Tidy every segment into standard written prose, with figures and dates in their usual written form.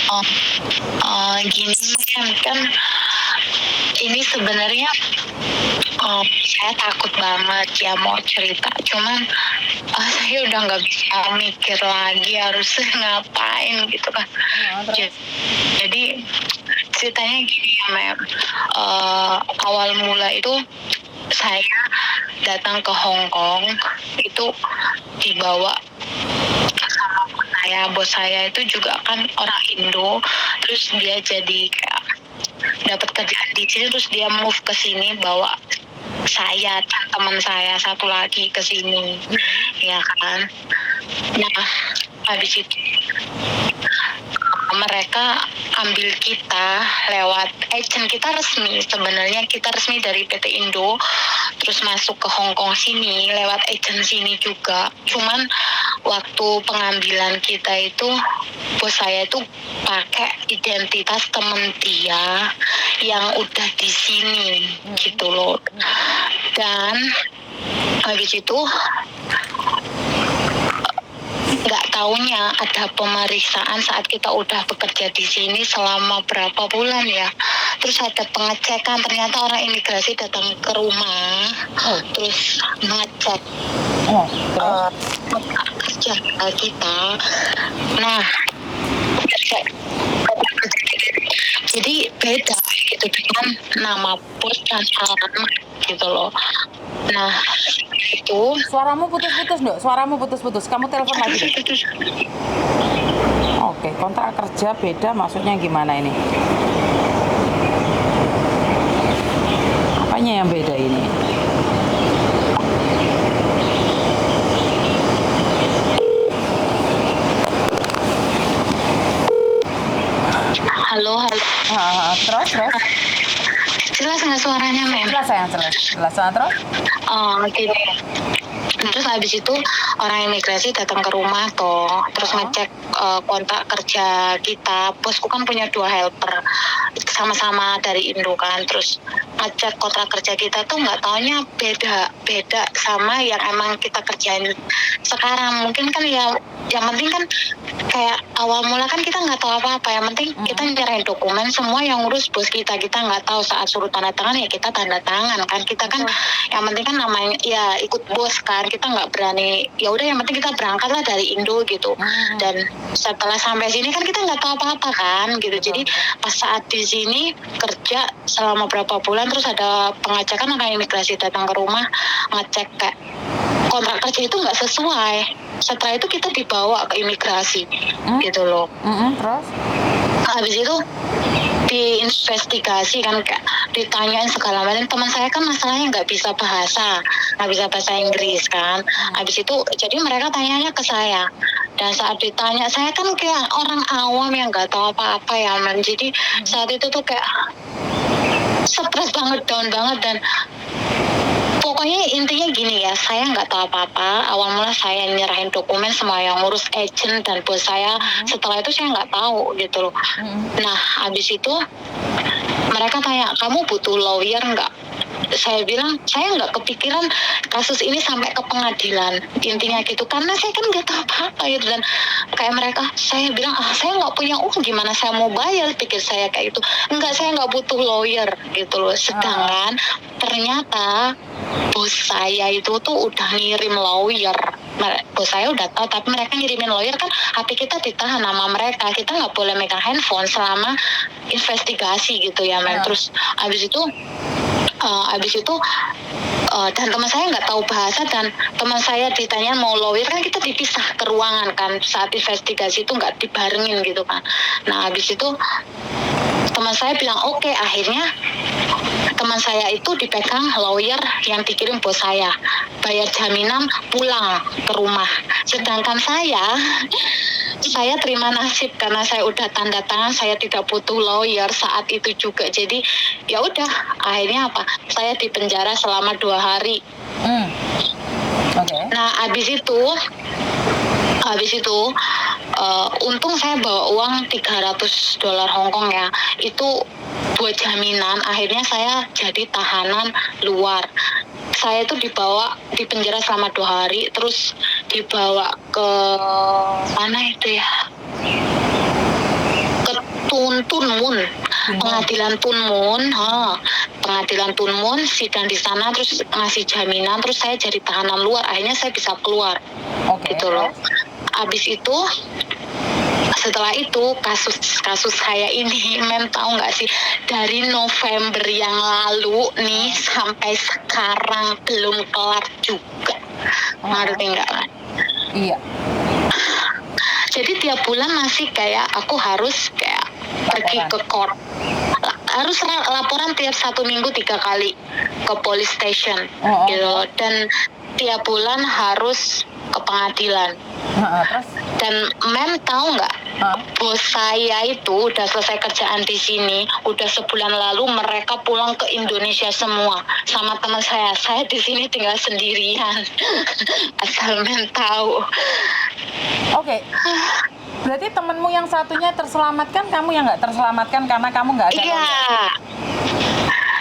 Oh, gini kan ini sebenarnya saya takut banget ya mau cerita, cuman saya udah nggak bisa mikir lagi harus ngapain gitu kan. Jadi ceritanya gini ya Mem, awal mula itu saya datang ke Hong Kong itu dibawa sama bos saya itu juga kan orang Indo, terus dia jadi kayak dapat kerjaan di sini, terus dia move ke sini bawa saya dan teman saya satu lagi ke sini, ya kan. Nah, habis itu mereka ambil kita lewat agent, kita resmi sebenarnya, kita resmi dari PT Indo, terus masuk ke Hong Kong sini lewat agent sini juga. Cuman waktu pengambilan kita itu bos saya itu pakai identitas temen dia yang udah di sini gitu loh. Dan habis itu nggak taunya ada pemeriksaan saat kita udah bekerja di sini selama berapa bulan ya. Terus ada pengecekan, ternyata orang imigrasi datang ke rumah, terus ngecek kerja kita. Nah, jadi beda gitu dengan nama bos dan alamat gitu loh. Nah, itu Suaramu putus-putus, Dok. Suaramu putus-putus. Kamu telepon lagi, Dok. Oke, kontrak kerja beda maksudnya gimana ini? Apanya yang beda ini? halo. Terus? Jelas nggak suaranya, Mem? Jelas sayang, jelas. Terus? Gini. Terus habis itu orang imigrasi datang ke rumah toh, terus ngecek kontrak kerja kita. Bosku kan punya 2 helper, sama-sama dari Indo kan, terus ngecek kontrak kerja kita tuh nggak taunya beda sama yang emang kita kerjain sekarang. Mungkin kan ya, yang penting kan kayak awal mula kan kita nggak tahu apa-apa, yang penting kita nyerahin dokumen semua, yang ngurus bos kita nggak tahu. Saat suruh tanda tangan ya kita tanda tangan kan, kita kan yang penting kan namanya ya ikut bos kan, kita nggak berani, ya udah yang penting kita berangkat lah dari Indo gitu. Dan setelah sampai sini kan kita nggak tahu apa-apa kan gitu. Jadi pas saat di sini kerja selama berapa bulan, terus ada pengecekan, orang imigrasi datang ke rumah ngecek kayak kontrak kerja itu nggak sesuai. Setelah itu kita dibawa ke imigrasi gitu loh. Terus? Habis itu diinvestigasi kan, kayak ditanyain segala macam. Teman saya kan masalahnya nggak bisa bahasa Inggris kan. Habis itu jadi mereka tanyanya ke saya, dan saat ditanya saya kan kayak orang awam yang nggak tahu apa-apa ya Man. Jadi saat itu tuh kayak stres banget, down banget. Dan pokoknya intinya gini ya, saya nggak tahu apa-apa. Awal mula saya nyerahin dokumen semua, yang ngurus agent dan bos saya. Setelah itu saya nggak tahu gitu loh. Nah, habis itu mereka tanya, kamu butuh lawyer nggak? Saya bilang saya nggak kepikiran kasus ini sampai ke pengadilan, intinya gitu, karena saya kan nggak tahu apa-apa gitu. Dan kayak mereka, saya bilang saya nggak punya uang, gimana saya mau bayar, pikir saya kayak gitu. Enggak, saya nggak butuh lawyer gitu loh. Sedangkan ternyata bos saya itu tuh udah ngirim lawyer. Bos saya udah tahu, tapi mereka ngirimin lawyer kan, HP kita ditahan nama mereka, kita nggak boleh megang handphone selama investigasi gitu ya Men. Terus abis itu dan teman saya nggak tahu bahasa, dan teman saya ditanya mau lawyer kan, kita dipisah ke ruangan kan, saat investigasi itu nggak dibarengin gitu kan. Nah habis itu teman saya bilang oke. Akhirnya teman saya itu dipegang lawyer yang dikirim bos saya, bayar jaminan, pulang ke rumah. Sedangkan saya terima nasib karena saya udah tanda tangan, saya tidak butuh lawyer saat itu juga. Jadi ya udah, akhirnya apa? Saya dipenjara selama 2 hari. Nah, habis itu untung saya bawa uang $300 Hong Kong ya. Itu buat jaminan. Akhirnya saya jadi tahanan luar. Saya itu di penjara selama 2 hari, terus dibawa ke mana itu ya? Ke Tunmun, pengadilan Tunmun, pengadilan Tunmun, sidang di sana, terus ngasih jaminan, terus saya jadi tahanan luar, akhirnya saya bisa keluar, gitu loh. Abis itu, setelah itu kasus saya ini, tahu nggak sih, dari November yang lalu nih sampai sekarang belum kelar juga, ngerti nggak kan? Iya. Jadi tiap bulan masih kayak aku harus kayak pergi ke court, harus laporan tiap 1 minggu 3 kali ke police station, gitu. Dan tiap bulan harus ke pengadilan. Terus? Dan tahu nggak, bos saya itu udah selesai kerjaan di sini, udah sebulan lalu mereka pulang ke Indonesia semua sama teman saya. Saya di sini tinggal sendirian. Asal tahu. Oke. Berarti temenmu yang satunya terselamatkan, kamu yang nggak terselamatkan karena kamu nggak ada. Iya.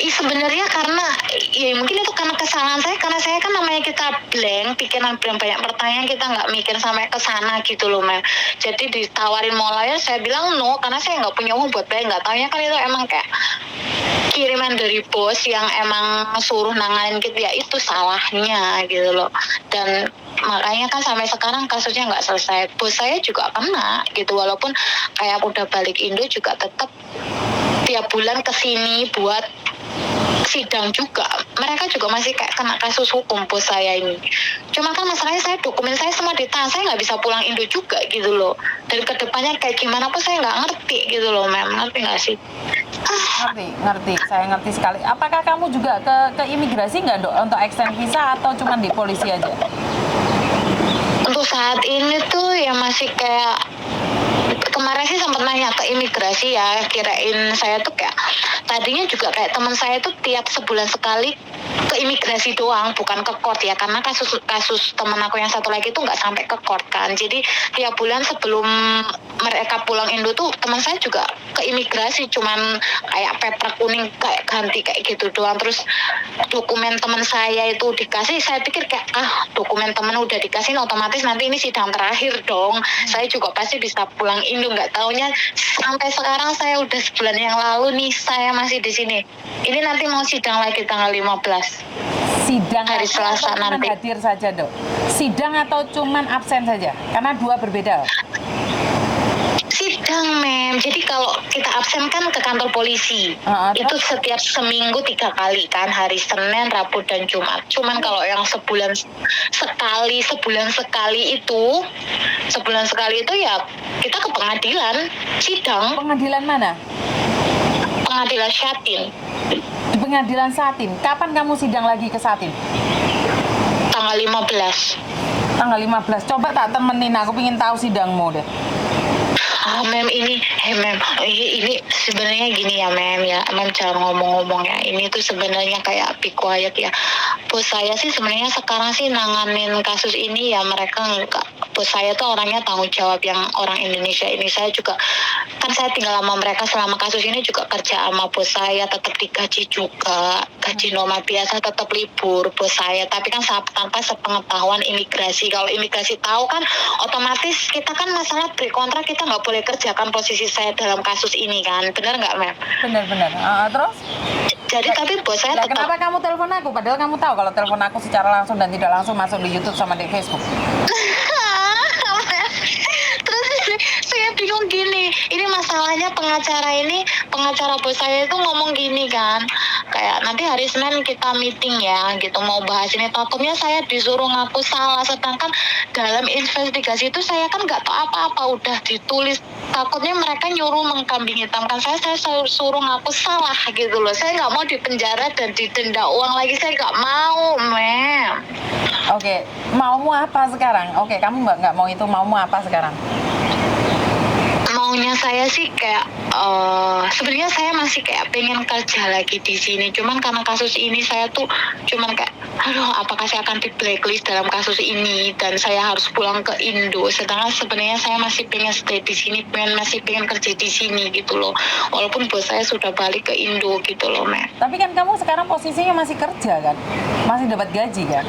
Sebenarnya karena ya mungkin itu karena kesalahan saya, karena saya kan namanya kita blank, pikiran blank, banyak pertanyaan, kita nggak mikir sampai ke sana gitu loh, Mem. Jadi ditawarin mau layar, saya bilang no karena saya nggak punya uang buat bayar. Nggak taunya kan itu emang kayak kiriman dari bos yang emang suruh nanganin gitu, ya itu salahnya gitu loh. Dan makanya kan sampai sekarang kasusnya nggak selesai. Bos saya juga kena gitu, walaupun kayak udah balik Indo juga tetap tiap bulan kesini buat sidang juga. Mereka juga masih kayak kena kasus hukum bos saya ini. Cuma kan masalahnya saya dokumen saya semua ditahan, saya nggak bisa pulang Indo juga gitu loh. Dan kedepannya kayak gimana pun saya nggak ngerti gitu loh, Mem. Ngerti nggak sih? Ngerti. Saya ngerti sekali. Apakah kamu juga ke imigrasi nggak, Dok, untuk extend visa atau cuma di polisi aja? Untuk saat ini tuh ya masih kayak, kemarin sih sempat nanya ke imigrasi ya, kirain saya tuh kayak tadinya juga kayak teman saya tuh tiap sebulan sekali ke imigrasi doang, bukan ke court ya, karena kasus teman aku yang satu lagi tuh nggak sampai ke court kan. Jadi tiap bulan sebelum mereka pulang Indo tuh teman saya juga ke imigrasi, cuman kayak paper kuning kayak ganti kayak gitu doang. Terus dokumen teman saya itu dikasih, saya pikir kayak dokumen teman udah dikasih otomatis nanti ini sidang terakhir dong, saya juga pasti bisa pulang Indo. Nggak taunya sampai sekarang saya udah sebulan yang lalu nih saya masih di sini. Ini nanti mau sidang lagi tanggal 15. Sidang hari Selasa nanti. Hadir saja, Dok. Sidang atau cuman absen saja? Karena dua berbeda. Sidang, Mem. Jadi kalau kita absen kan ke kantor polisi. Itu setiap seminggu 3 kali kan, hari Senin, Rabu, dan Jumat. Cuman kalau yang sebulan sekali itu ya kita ke pengadilan, sidang. Pengadilan mana? Pengadilan Syatin. Di pengadilan Syatin. Kapan kamu sidang lagi ke Syatin? Tanggal 15. Tanggal 15. Coba tak temenin, aku pengen tahu sidangmu deh. Mem, ini sebenarnya gini ya, Mem ya, Mem jangan ngomong-ngomong ya. Ini tuh sebenarnya kayak be quiet ya. Bos saya sih sebenarnya sekarang sih nanganin kasus ini ya, mereka enggak. Bos saya tuh orangnya tanggung jawab, yang orang Indonesia ini. Saya juga kan saya tinggal sama mereka selama kasus ini, juga kerja sama bos saya, tetap digaji juga, gaji normal biasa, tetap libur bos saya. Tapi kan tanpa sepengetahuan imigrasi. Kalau imigrasi tahu kan otomatis kita kan masalah pre-kontrak kita nggak boleh kerjakan posisi saya dalam kasus ini kan, benar nggak, Mem? Benar. Terus? Jadi tapi bos saya tetap. Kenapa kamu telepon aku? Padahal kamu tahu kalau telepon aku secara langsung dan tidak langsung masuk di YouTube sama di Facebook. Terus saya bingung gini, ini masalahnya pengacara bos saya itu ngomong gini kan, kayak nanti hari Senin kita meeting ya gitu, mau bahas ini. Takutnya saya disuruh ngaku salah, sedangkan dalam investigasi itu saya kan nggak tahu apa-apa, udah ditulis. Takutnya mereka nyuruh mengkambing hitamkan saya suruh ngaku salah gitu loh. Saya nggak mau dipenjara dan didenda uang lagi, saya nggak mau, Mem. Oke, maumu apa sekarang? Oke, kamu nggak mau itu, maumu apa sekarang? Maunya saya sih kayak sebenarnya saya masih kayak pengen kerja lagi di sini. Cuman karena kasus ini saya tuh cuman kayak apakah saya akan di blacklist dalam kasus ini dan saya harus pulang ke Indo. Sedangkan sebenarnya saya masih pengen stay di sini, masih pengen kerja di sini gitu loh. Walaupun bos saya sudah balik ke Indo gitu loh, Mem. Tapi kan kamu sekarang posisinya masih kerja kan? Masih dapat gaji kan?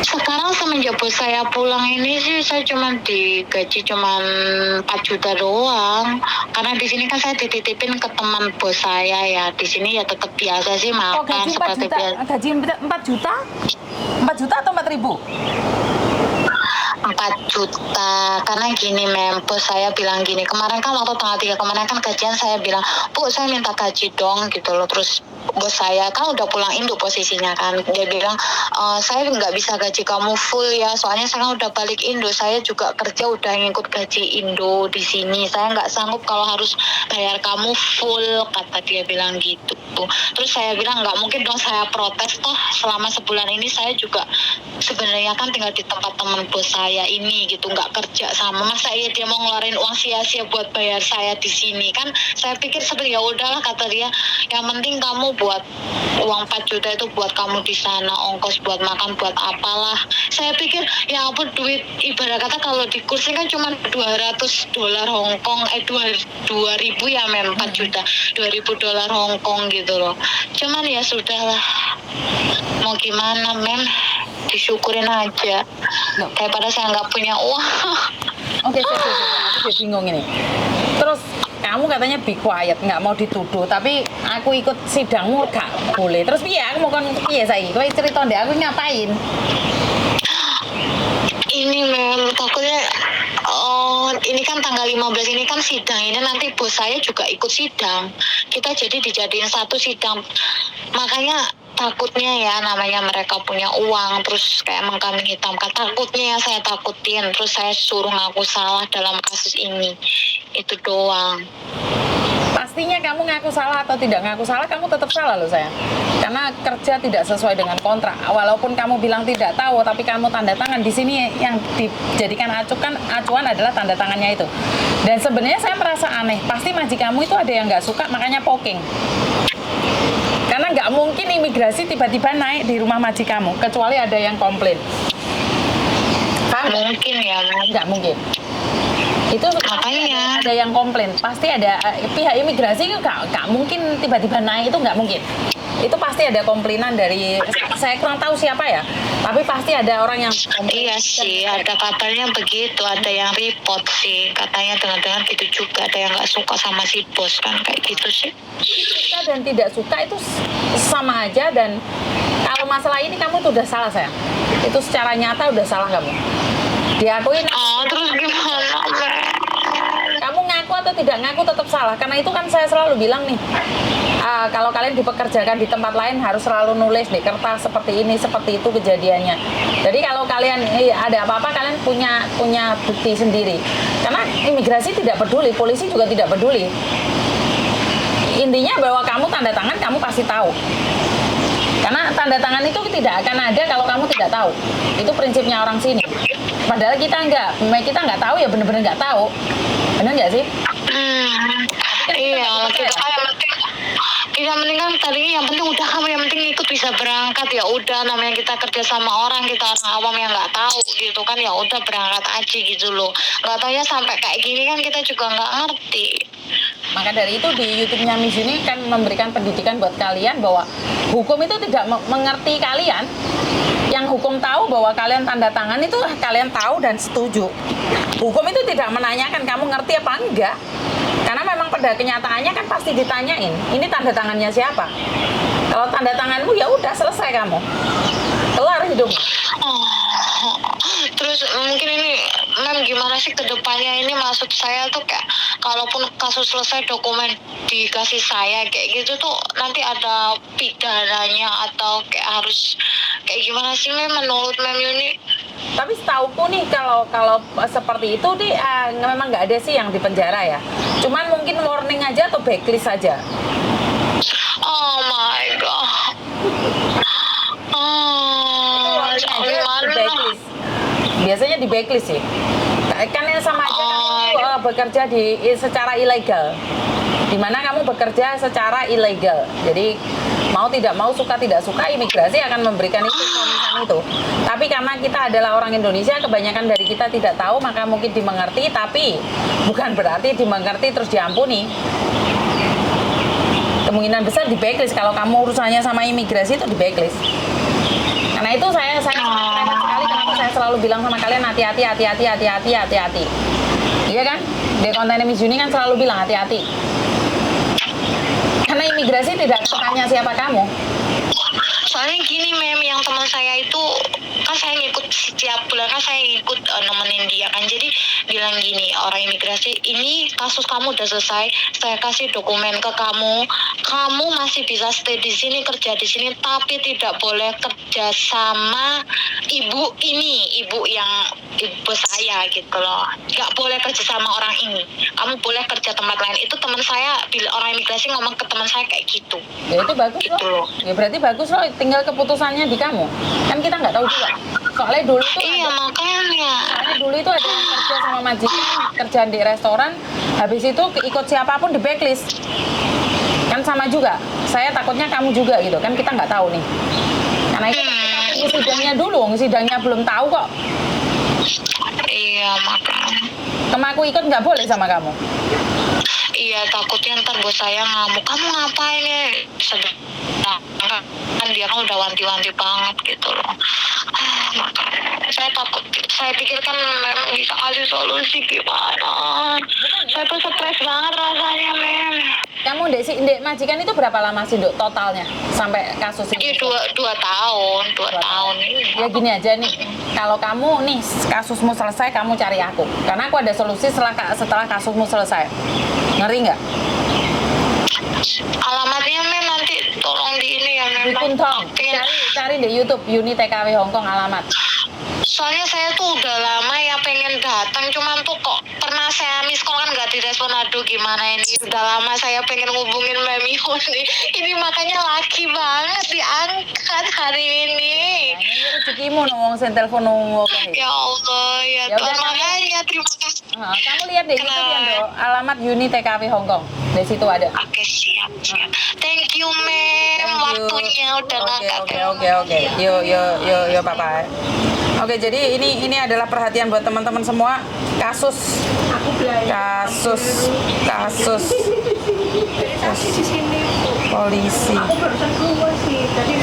Sekarang semenjak bos saya pulang ini sih saya cuma digaji cuma 4 juta doang. Karena di sini kan saya dititipin ke teman bos saya ya. Di sini ya tetap biasa sih Oh, makan gaji 4 seperti juta, biasa. gaji 4 juta? 4 juta atau 4.000? 4 juta karena gini bos saya bilang gini, kemarin kan waktu tanggal 3 kemarin kan gajian saya bilang, Bu saya minta gaji dong gitu loh. Terus bos saya kan udah pulang Indo posisinya kan, dia bilang saya nggak bisa gaji kamu full ya, soalnya saya kan udah balik Indo, saya juga kerja udah ngikut gaji Indo di sini, saya nggak sanggup kalau harus bayar kamu full, kata dia bilang gitu. Terus saya bilang nggak mungkin dong saya protes, toh selama sebulan ini saya juga sebenarnya kan tinggal di tempat teman bos saya ini gitu, nggak kerja sama, masa iya dia mau ngeluarin uang sia-sia buat bayar saya di sini kan. Saya pikir sebenarnya ya udahlah, kata dia, yang penting kamu buat uang 4 juta itu buat kamu di sana, ongkos buat makan buat apalah. Saya pikir ya ampun, duit ibarat kata kalau di kursi kan cuma $200 Hong Kong, 2.000 ya 4 juta, 2.000 dolar Hong Kong gitu loh. Cuman ya sudahlah, mau gimana disyukurin aja daripada saya nggak punya uang. Oke, aku jadi bingung ini. Terus kamu katanya be quiet, nggak mau dituduh, tapi aku ikut sidangmu gak boleh. Terus piye? Aku mau piye saiki? Kowe cerita ndek aku ngapain? Ini takutnya ini kan tanggal 15 ini kan sidang, ini nanti bos saya juga ikut sidang, kita jadi dijadiin satu sidang. Makanya takutnya ya, namanya mereka punya uang terus kayak mengkambing hitamkan, takutnya ya saya takutin, terus saya suruh ngaku salah dalam kasus ini, itu doang. Pastinya kamu ngaku salah atau tidak ngaku salah, kamu tetap salah loh sayang. Karena kerja tidak sesuai dengan kontrak. Walaupun kamu bilang tidak tahu, tapi kamu tanda tangan di sini, yang dijadikan acuan adalah tanda tangannya itu. Dan sebenarnya saya merasa aneh, pasti majikanmu itu ada yang nggak suka, makanya poking. Karena nggak mungkin imigrasi tiba-tiba naik di rumah majikanmu, kecuali ada yang komplain. Mungkin ya, nggak mungkin. Itu makanya ada yang komplain, pasti ada pihak imigrasi, gak mungkin tiba-tiba naik, itu nggak mungkin. Itu pasti ada komplainan dari, saya kurang tahu siapa ya, tapi pasti ada orang yang iya sih, ada kabarnya begitu, ada yang report sih katanya, dengan gitu juga ada yang nggak suka sama si bos kan, kayak gitu sih. Suka dan tidak suka itu sama aja, dan kalau masalah ini kamu tuh udah salah sayang, itu secara nyata udah salah kamu, diakuin. Terus gimana Kamu ngaku atau tidak ngaku tetap salah, karena itu kan saya selalu bilang nih, kalau kalian dipekerjakan di tempat lain harus selalu nulis di kertas seperti ini, seperti itu kejadiannya. Jadi kalau kalian ada apa-apa, kalian punya bukti sendiri. Karena imigrasi tidak peduli, polisi juga tidak peduli. Intinya bahwa kamu tanda tangan, kamu pasti tahu. Karena tanda tangan itu tidak akan ada kalau kamu tidak tahu. Itu prinsipnya orang sini. Padahal kita nggak tahu ya, bener-bener nggak tahu. Bener nggak sih? Iya, kita kan yang penting kan tadi yang penting udah kamu yang penting ikut bisa berangkat, ya udah, namanya kita kerja sama orang, kita orang awam yang nggak tahu gitu kan, ya udah berangkat aja gitu loh. Nggak tahu ya sampai kayak gini kan kita juga nggak ngerti. Maka dari itu di YouTube-nya Miss ini kan memberikan pendidikan buat kalian bahwa hukum itu tidak mengerti kalian. Yang hukum tahu bahwa kalian tanda tangan itu kalian tahu dan setuju. Hukum itu tidak menanyakan kamu ngerti apa enggak. Karena memang pada kenyataannya kan pasti ditanyain, ini tanda tangannya siapa. Kalau tanda tanganmu ya udah selesai kamu. Kelar hidupmu. Terus mungkin ini gimana sih kedepannya ini, maksud saya tuh kayak kalaupun kasus selesai dokumen dikasih saya kayak gitu tuh nanti ada pidananya atau kayak harus kayak gimana sih menurut Yuni? Tapi setauku nih kalau seperti itu memang nggak ada sih yang di penjara ya. Cuman mungkin warning aja atau blacklist saja. Oh my god. Biasanya di blacklist sih. Kan yang sama aja kamu bekerja secara ilegal. Dimana kamu bekerja secara ilegal. Jadi mau tidak mau, suka tidak suka, imigrasi akan memberikan itu pemisahan itu. Tapi karena kita adalah orang Indonesia, kebanyakan dari kita tidak tahu, maka mungkin dimengerti, tapi bukan berarti dimengerti terus diampuni. Kemungkinan besar di blacklist kalau kamu urusannya sama imigrasi, itu di blacklist. Karena itu saya saya selalu bilang sama kalian hati-hati, hati-hati, hati-hati, hati-hati. Iya kan? Di kontennya Miss Juni kan selalu bilang hati-hati. Karena imigrasi tidak akan tanya siapa kamu. Soalnya gini mem, yang teman saya itu kan saya ngikut setiap bulan kan saya ngikut nemenin dia kan, jadi bilang gini, orang imigrasi ini kasus kamu udah selesai, saya kasih dokumen ke kamu, kamu masih bisa stay di sini, kerja di sini, tapi tidak boleh kerja sama ibu ini, ibu saya gitu loh, nggak boleh kerja sama orang ini, kamu boleh kerja tempat lain. Itu teman saya, bila orang imigrasi ngomong ke teman saya kayak gitu. Ya itu bagus Gitu loh. loh. Ya berarti bagus loh, tinggal keputusannya di kamu. Kan kita nggak tahu juga. Soalnya dulu tuh Iya makanya. soalnya dulu itu ada yang kerja sama majikan, kerjaan di restoran, habis itu ikut siapapun di backlist. Kan sama juga. Saya takutnya kamu juga gitu kan, kita nggak tahu nih. Karena itu kita sidangnya dulu, sidangnya belum tahu kok. Iya makanya. Sama aku ikut nggak boleh sama kamu. Iya, takutnya ntar bos saya ngamuk, kamu ngapain ya? Sedangkan kan dia kan udah wanti-wanti banget gitu loh. Makanya saya takut, saya pikirkan memang bisa kasih solusi gimana. Saya tuh stres banget rasanya, Mem. Kamu dek majikan itu berapa lama sih Dok totalnya sampai kasus ini? Iya, dua tahun. Ya gini aja nih, kalau kamu nih kasusmu selesai, kamu cari aku, karena aku ada solusi setelah kasusmu selesai. Ngeri nggak? Alamatnya Mem nanti tolong di ini ya, Mem. Di Kuntong, cari di YouTube Uni TKW Hongkong alamat. Soalnya saya tuh udah lama ya pengen datang, cuman tuh kok pernah saya miss call kan nggak direspon. Aduh gimana ini, udah lama saya pengen ngubungin Mem Yun nih. Ini makanya laki banget diangkat hari ini. Nah, ini rezekimu nong sen telepon nong. Ya Allah, ya Ya udah, Tuhan, makanya terima kasih. Kamu lihat deh YouTube ya Dok, alamat Uni TKW Hongkong. Di situ ada. Oke, siap. Thank you Mem, waktunya udah ngangkat. Oke. Yo Papa. Oke, jadi ini adalah perhatian buat teman-teman semua. Kasus polisi. Aku barusan keluar sih, tadi